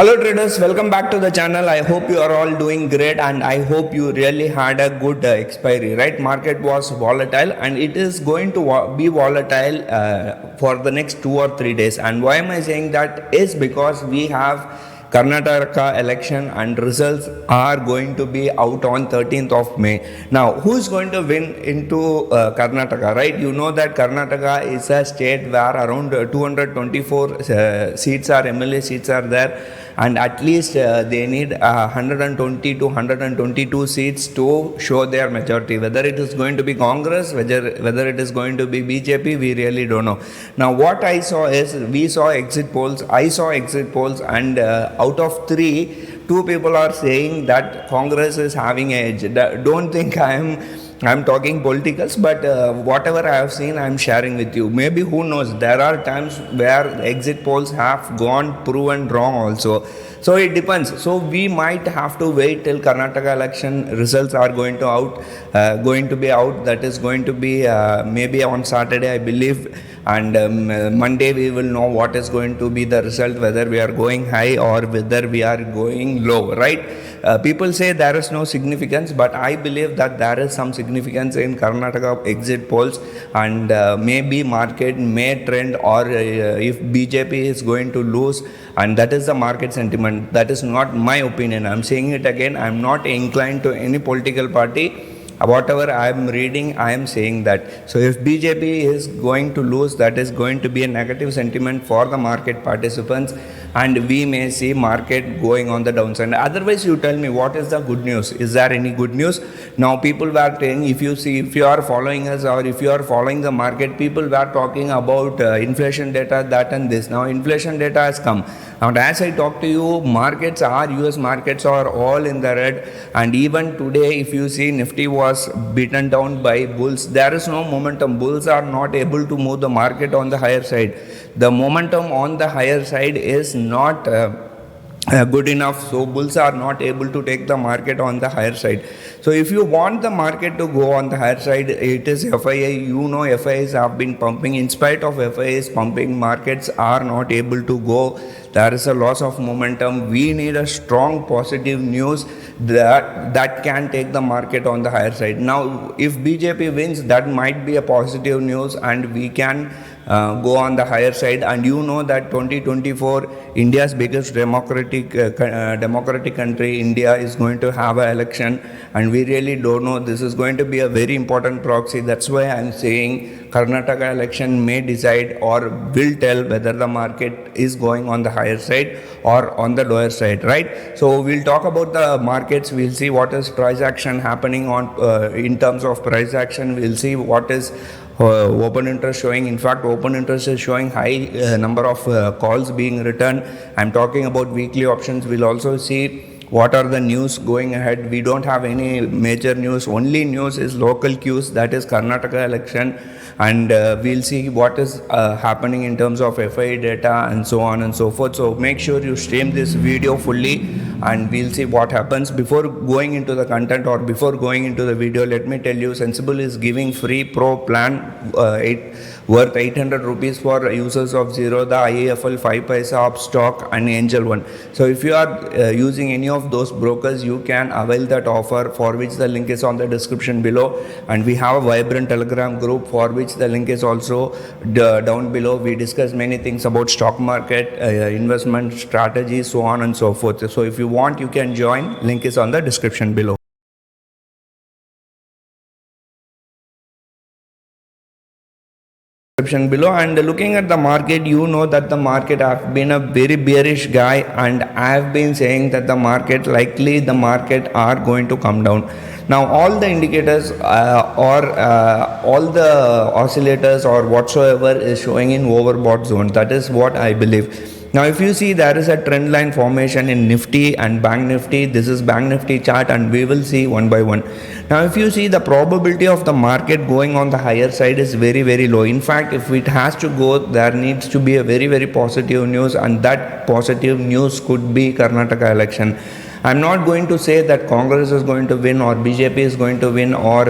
Hello traders, welcome back to the channel. I hope you are all doing great and I hope you really had a good expiry, right? Market was volatile and it is going to be volatile for the next 2 or 3 days. And why am I saying that is because we have Karnataka election and results are going to be out on 13th of May. Now, who is going to win into Karnataka, right? You know that Karnataka is a state where around 224 seats are MLA seats are there, and at least they need 120 to 122 seats to show their majority. Whether it is going to be Congress, whether it is going to be BJP, we really don't know. Now, what I saw is we saw exit polls. I saw exit polls, and out of 3, 2 people are saying that Congress is having an edge. Don't think I'm talking politicals, but whatever I have seen, I'm sharing with you. Maybe who knows? There are times where exit polls have gone proven wrong also. So it depends. So we might have to wait till Karnataka election results are going to be out. That is going to be maybe on Saturday, I believe. And Monday we will know what is going to be the result, whether we are going high or whether we are going low, right? People say there is no significance, but I believe that there is some significance in Karnataka exit polls, and maybe market may trend, or if BJP is going to lose, and that is the market sentiment. That is not my opinion. I'm saying it again. I'm not inclined to any political party. Whatever I am reading, I am saying that. So if BJP is going to lose, that is going to be a negative sentiment for the market participants, and we may see market going on the downside. Otherwise, you tell me, what is the good news? Is there any good news? Now people were saying, if you are following us, or if you are following the market, people were talking about inflation data, that and this. Now inflation data has come. And as I talk to you, US markets are all in the red, and even today, if you see, Nifty was beaten down by bulls. There is no momentum. Bulls are not able to move the market on the higher side. The momentum on the higher side is not good enough, so bulls are not able to take the market on the higher side. So if you want the market to go on the higher side, it is FII. You know, FIIs have been pumping. In spite of FIIs pumping, markets are not able to go. There is a loss of momentum. We need a strong positive news that can take the market on the higher side. Now, if BJP wins, that might be a positive news, and we can go on the higher side. And you know that 2024, India's biggest democratic country, India, is going to have an election, and we really don't know. This is going to be a very important proxy. That's why I'm saying Karnataka election may decide or will tell whether the market is going on the higher side or on the lower side, right? So we'll talk about the markets. We'll see what is price action happening on in terms of price action. We'll see what is open interest showing. In fact, open interest is showing high number of calls being returned. I'm talking about weekly options. We'll also see what are the news going ahead. We don't have any major news. Only news is local cues, that is Karnataka election, and we'll see what is happening in terms of FII data and so on and so forth. So make sure you stream this video fully, and we'll see what happens. Before going into the content or before going into the video, let me tell you, Sensible is giving free pro plan worth 800 rupees for users of Zero, the IAFL, 5 Paisa, Upstock and Angel One. So if you are using any of those brokers, you can avail that offer, for which the link is on the description below. And we have a vibrant Telegram group, for which the link is also down below. We discuss many things about stock market, investment strategies, so on and so forth. So if you want, you can join. Link is on the description below. Below. And looking at the market, you know that the market have been a very bearish guy, and I have been saying that the market are going to come down. Now all the indicators or all the oscillators or whatsoever is showing in overbought zone. That is what I believe. Now if you see, there is a trend line formation in Nifty and Bank Nifty. This is Bank Nifty chart, and we will see one by one. Now if you see, the probability of the market going on the higher side is very, very low. In fact, if it has to go, there needs to be a very, very positive news, and that positive news could be Karnataka election. I'm not going to say that Congress is going to win or BJP is going to win or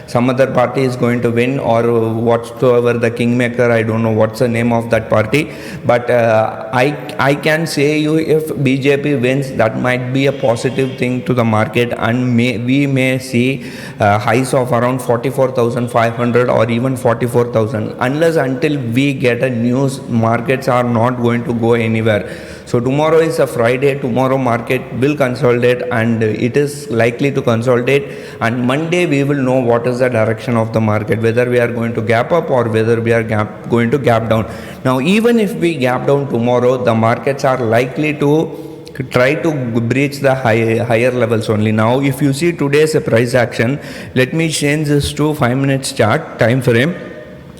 some other party is going to win, or whatsoever the kingmaker, I don't know what's the name of that party, but I can say you, if BJP wins, that might be a positive thing to the market, and we may see highs of around 44,500 or even 44,000. Unless until we get a news, markets are not going to go anywhere. So tomorrow is a Friday, tomorrow market will consolidate, and it is likely to consolidate, and Monday we will know what is the direction of the market, whether we are going to gap up or whether we are going to gap down. Now even if we gap down tomorrow, the markets are likely to try to breach the higher levels only. Now if you see today's price action, let me change this to 5 minutes chart time frame,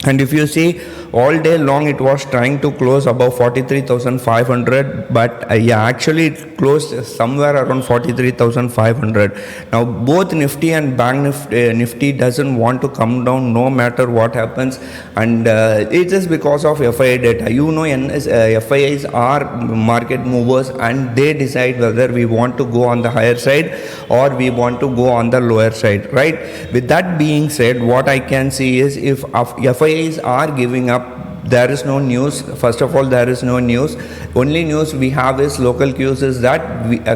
and if you see, all day long it was trying to close above 43,500, but yeah, actually it closed somewhere around 43,500. Now both Nifty and Bank Nifty doesn't want to come down no matter what happens, and it is because of FII data. You know, FIIs are market movers, and they decide whether we want to go on the higher side or we want to go on the lower side, right? With that being said, what I can see is, if FIIs are giving up, there is no news. First of all, there is no news. Only news we have is local cues, is that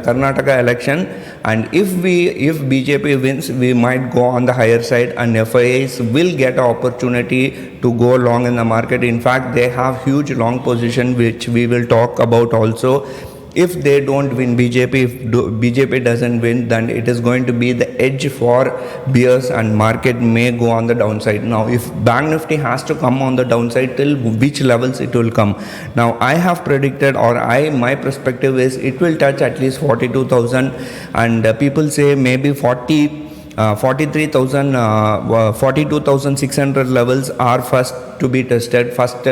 Karnataka election, and if BJP wins, we might go on the higher side, and FIIs will get an opportunity to go long in the market. In fact, they have huge long position, which we will talk about also. If they don't win, if BJP doesn't win, then it is going to be the edge for bears, and market may go on the downside. Now if Bank Nifty has to come on the downside, till which levels it will come? Now I have predicted, or my perspective is, it will touch at least 42,000, and people say maybe 42,600 levels are first to be tested. First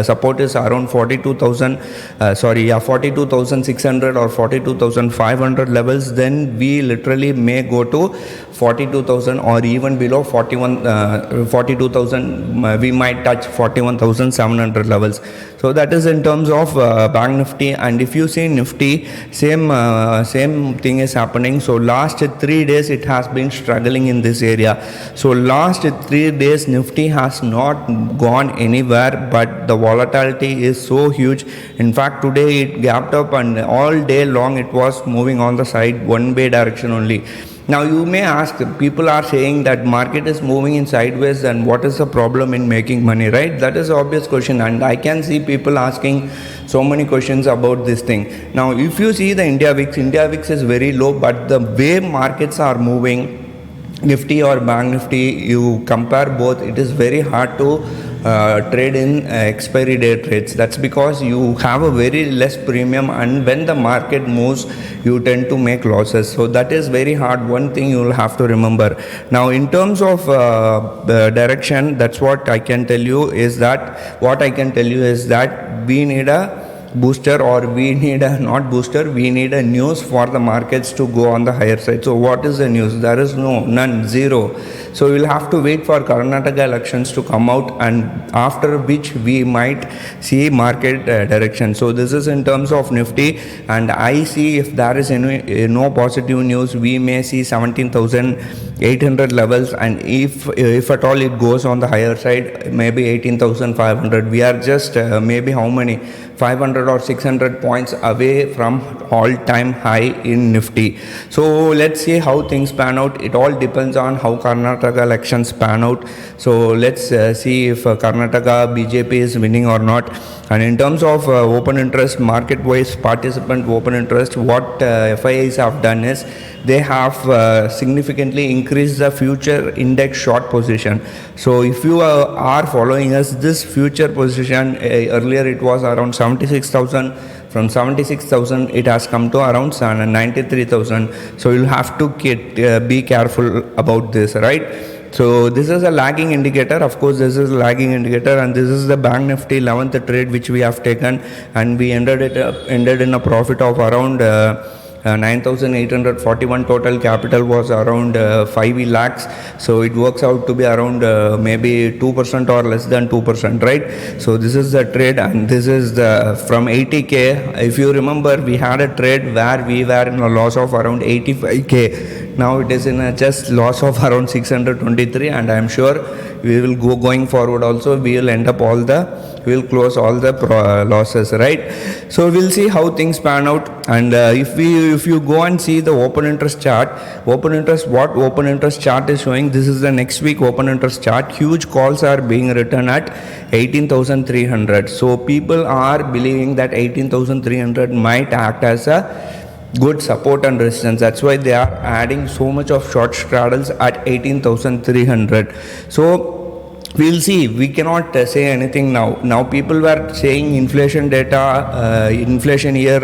support is around 42,600 or 42,500 levels. Then we literally may go to 42,000 or even below 42,000. We might touch 41,700 levels. So that is in terms of Bank Nifty. And if you see Nifty, same thing is happening. So last 3 days it has been struggling in this area. So last 3 days Nifty has not gone anywhere, but the volatility is so huge. In fact, today it gapped up, and all day long it was moving on the side, one way direction only. Now you may ask, people are saying that market is moving in sideways, and what is the problem in making money, right? That is an obvious question, and I can see people asking so many questions about this thing. Now if you see the India VIX is very low, but the way markets are moving, Nifty or Bank Nifty, you compare both, it is very hard to trade in expiry day trades. That's because you have a very less premium, and when the market moves, you tend to make losses. So that is very hard. One thing you will have to remember. Now in terms of direction, that's what I can tell you is that we need a booster, or we need a we need a news for the markets to go on the higher side. So what is the news? There is none, zero. So we'll have to wait for Karnataka elections to come out, and after which we might see market direction. So this is in terms of Nifty, and I see if there is no positive news, we may see 17,800 levels, and if at all it goes on the higher side, maybe 18,500. We are just maybe how many? 500 or 600 points away from all-time high in Nifty. So let's see how things pan out. It all depends on how Karnataka elections pan out. So let's see if Karnataka BJP is winning or not. And in terms of open interest, market-wise participant open interest, what FIIs have done is they have significantly increased the future index short position. So if you are following us, this future position, earlier it was around 76,000. From 76,000 it has come to around 93,000. So you'll have to be careful about this, right? So this is a lagging indicator. Of course, this is a lagging indicator, and this is the Bank Nifty 11th trade which we have taken, and we ended in a profit of around 9,841. Total capital was around 5 lakhs. So it works out to be around maybe 2% or less than 2%, right? So this is the trade, and this is the from 80k. If you remember, we had a trade where we were in a loss of around 85k. Now it is in a just loss of around 623, and I am sure we will go going forward also, we will end up we will close all the losses, right? So we'll see how things pan out. And if you go and see the open interest chart, what open interest chart is showing, this is the next week open interest chart. Huge calls are being written at 18,300. So people are believing that 18,300 might act as a good support and resistance. That's why they are adding so much of short straddles at 18,300. So we'll see. We cannot say anything now. People were saying inflation data, inflation year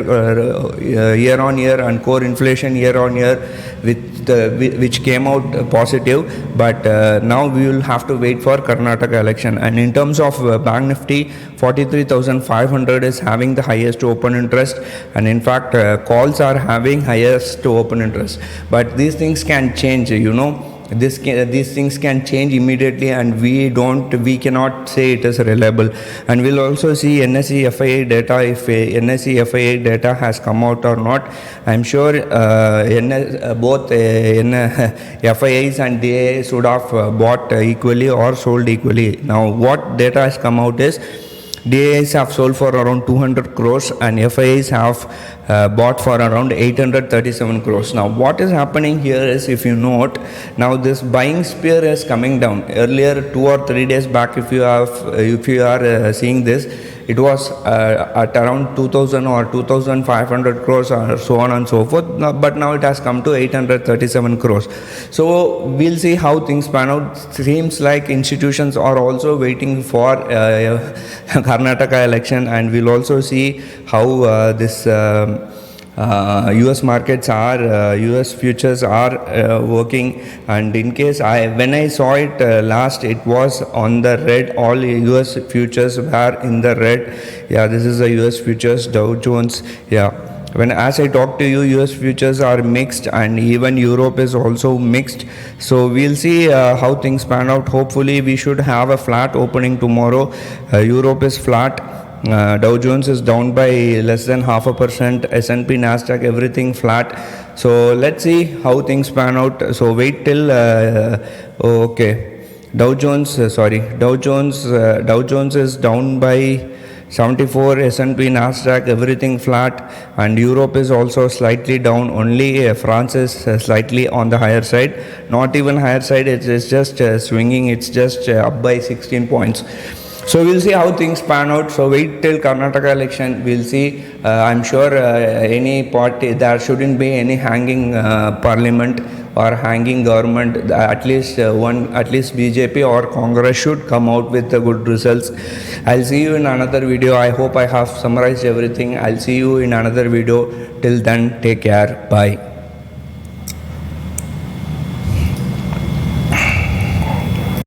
on year, and core inflation year on year, which came out positive. But now we will have to wait for Karnataka election. And in terms of Bank Nifty, 43,500 is having the highest open interest, and in fact calls are having highest open interest. But these things can change, these things can change immediately, and we cannot say it is reliable. And we'll also see NSE FIA data, if NSE FIA data has come out or not. I'm sure both FIAs and DAs would have bought equally or sold equally. Now what data has come out is DAs have sold for around 200 crores and FIAs have bought for around 837 crores. Now what is happening here is, if you note, now this buying spear is coming down. Earlier 2 or 3 days back, if you are seeing this, it was at around 2000 or 2500 crores or so on and so forth, but now it has come to 837 crores. So we'll see how things pan out. Seems like institutions are also waiting for Karnataka election, and we'll also see how this US markets are, US futures are working. And in case when I saw it last, it was on the red. All US futures were in the red. Yeah, this is the US futures, Dow Jones. Yeah, as I talk to you, US futures are mixed, and even Europe is also mixed. So we'll see how things pan out. Hopefully we should have a flat opening tomorrow. Europe is flat. Dow Jones is down by less than 0.5%, S&P, Nasdaq, everything flat. So let's see how things pan out. So wait till okay, Dow Jones is down by 74, S&P, Nasdaq, everything flat, and Europe is also slightly down. Only France is slightly on the higher side, not even higher side, it is just swinging, it's just up by 16 points. So we'll see how things pan out. So wait till Karnataka election, we'll see. I'm sure any party, there shouldn't be any hanging parliament or hanging government. At least BJP or Congress should come out with the good results. I'll see you in another video. I hope I have summarized everything. I'll see you in another video. Till then, take care. Bye.